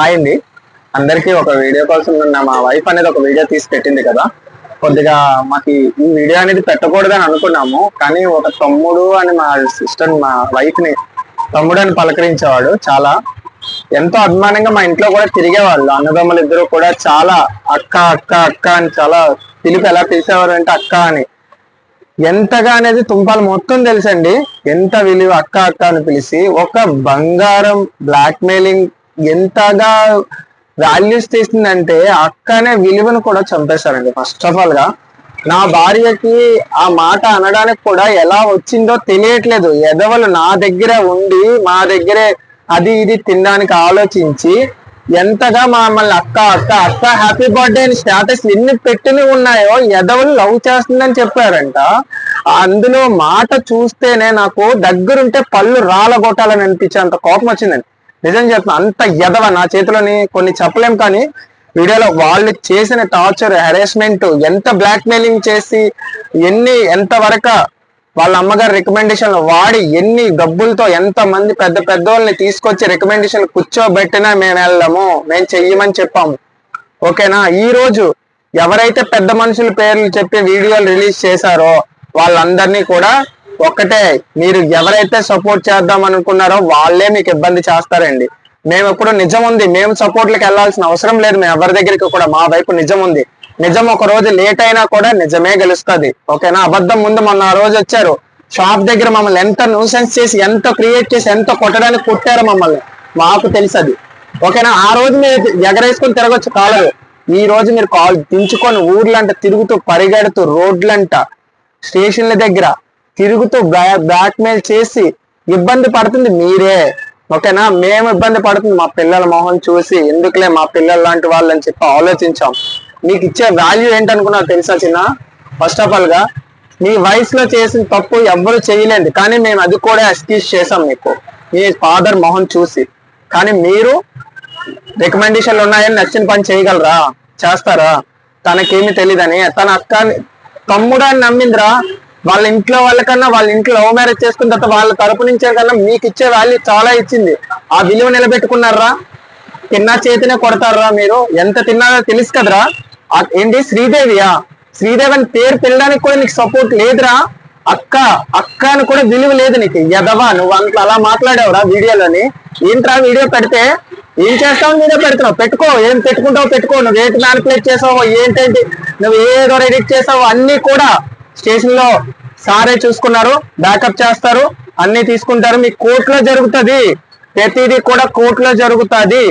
Hi అండి అందరికీ. ఒక వీడియో కోసం మా వైఫ్ అనేది ఒక వీడియో తీసి పెట్టింది కదా. కొద్దిగా మాకు ఈ వీడియో అనేది పెట్టకూడదని అనుకున్నాము, కానీ ఒక తమ్ముడు అని మా సిస్టర్ మా వైఫ్ ని తమ్ముడు అని పలకరించేవాడు. చాలా ఎంతో అభిమానంగా మా ఇంట్లో కూడా తిరిగేవాళ్ళు. అన్నదమ్ములు ఇద్దరు కూడా చాలా అక్క అక్క అక్క అని చాలా పిలుపు ఎలా పిలిచేవారు అంటే అక్క అని. ఎంతగా అనేది తుంపాలు మొత్తం తెలుసండి, ఎంత విలువ అక్క అక్క అని పిలిచి. ఒక బంగారం బ్లాక్ మెయిలింగ్ ఎంతగా వాల్యూస్ తీసిందంటే అక్క అనే విలువను కూడా చంపేశారండి. ఫస్ట్ ఆఫ్ ఆల్ గా నా భార్యకి ఆ మాట అనడానికి కూడా ఎలా వచ్చిందో తెలియట్లేదు. ఎదవలు నా దగ్గర ఉండి మా దగ్గరే అది ఇది తినడానికి ఆలోచించి ఎంతగా మమ్మల్ని అక్క అక్క అక్క హ్యాపీ బర్త్డే అని స్టేటస్ ఎన్ని పెట్టినవి ఉన్నాయో ఎదవలు లవ్ చేస్తుందని చెప్పారంట. అందులో మాట చూస్తేనే నాకు దగ్గరుంటే పళ్ళు రాలగొట్టాలని అనిపించేంత కోపం వచ్చిందండి. నిజం చెప్తున్నా, అంత ఎదవ నా చేతిలోని కొన్ని చెప్పలేం. కానీ వీడియోలో వాళ్ళు చేసిన టార్చర్, హెరాస్మెంట్, ఎంత బ్లాక్ మెయిలింగ్ చేసి ఎంత వరకు వాళ్ళ అమ్మగారు రికమెండేషన్ వాడి ఎన్ని డబ్బులతో ఎంత మంది పెద్ద పెద్దోళ్ళని తీసుకొచ్చి రికమెండేషన్ కూర్చోబెట్టినా మేము వెళ్ళము, మేము చెయ్యమని చెప్పాము. ఓకేనా. ఈ రోజు ఎవరైతే పెద్ద మనుషుల పేర్లు చెప్పి వీడియోలు రిలీజ్ చేశారో వాళ్ళందరినీ కూడా ఒక్కటే, మీరు ఎవరైతే సపోర్ట్ చేద్దాం అనుకున్నారో వాళ్ళే మీకు ఇబ్బంది చేస్తారండి. మేము ఎప్పుడు నిజం ఉంది, మేము సపోర్ట్లకు వెళ్లాల్సిన అవసరం లేదు. మేము ఎవరి దగ్గరికి కూడా మా వైపు నిజం ఉంది. నిజం ఒక రోజు లేట్ అయినా కూడా నిజమే గెలుస్తుంది. ఓకేనా. అబద్ధం ముందు మొన్న ఆ రోజు వచ్చారు షాప్ దగ్గర మమ్మల్ని ఎంత న్యూసెన్స్ చేసి ఎంత క్రియేట్ చేసి ఎంత కొట్టడానికి కొట్టారో మమ్మల్ని, మాకు తెలుసు అది. ఓకేనా. ఆ రోజు మీరు ఎగరేసుకొని తిరగొచ్చు కాలరు. ఈ రోజు మీరు కాల్ దించుకొని ఊర్లంట తిరుగుతూ పరిగెడుతూ రోడ్లంట స్టేషన్ల దగ్గర తిరుగుతూ బ్లాక్ మెయిల్ చేసి ఇబ్బంది పడుతుంది మీరే. ఓకేనా. మేము ఇబ్బంది పడుతుంది మా పిల్లల మొహం చూసి, ఎందుకులే మా పిల్లలు లాంటి వాళ్ళు అని చెప్పి ఆలోచించాం. మీకు ఇచ్చే వాల్యూ ఏంటనుకున్నా తెలుసా చిన్న? ఫస్ట్ ఆఫ్ ఆల్ గా మీ వయసులో చేసిన తప్పు ఎవ్వరు చేయలేదు, కానీ మేము అది కూడా ఎక్స్క్యూజ్ చేసాం మీకు మీ ఫాదర్ మొహం చూసి. కానీ మీరు రికమెండేషన్లు ఉన్నాయని నచ్చిన పని చేయగలరా? చేస్తారా? తనకేమి తెలియదని తన అక్క తమ్ముడు అని నమ్మిందిరా. వాళ్ళ ఇంట్లో వాళ్ళకన్నా వాళ్ళ ఇంట్లో లవ్ మ్యారేజ్ చేసుకున్న తర్వాత వాళ్ళ తరపు నుంచే కన్నా మీకు ఇచ్చే వాల్యూ చాలా ఇచ్చింది. ఆ విలువ నిలబెట్టుకున్నారా? తిన్నా చేతినే కొడతారా? మీరు ఎంత తిన్నారో తెలుసు కదరా. ఏంటి శ్రీదేవియా? శ్రీదేవి అని పేరు పిల్లడానికి కూడా నీకు సపోర్ట్ లేదురా. అక్క అక్క అని కూడా విలువ లేదు నీకు. ఎదవా నువ్వు అంత అలా మాట్లాడావురా వీడియోలోని. ఏంట్రా వీడియో పెడితే ఏం చేస్తావు? వీడియో పెడుతున్నావు, పెట్టుకో. ఏం పెట్టుకుంటావు పెట్టుకో. నువ్వు ఏంటి మ్యానిపులేట్ చేసావో ఏంటంటే నువ్వు ఏదో ఎడిట్ చేసావో అన్ని కూడా స్టేషన్ లో సారే చూసుకున్నారు, బ్యాకప్ చేస్తారు, అన్ని తీసుకుంటారు. మీ కోర్టులో జరుగుతుంది, ప్రతిదీ కూడా కోర్టులో జరుగుతుంది.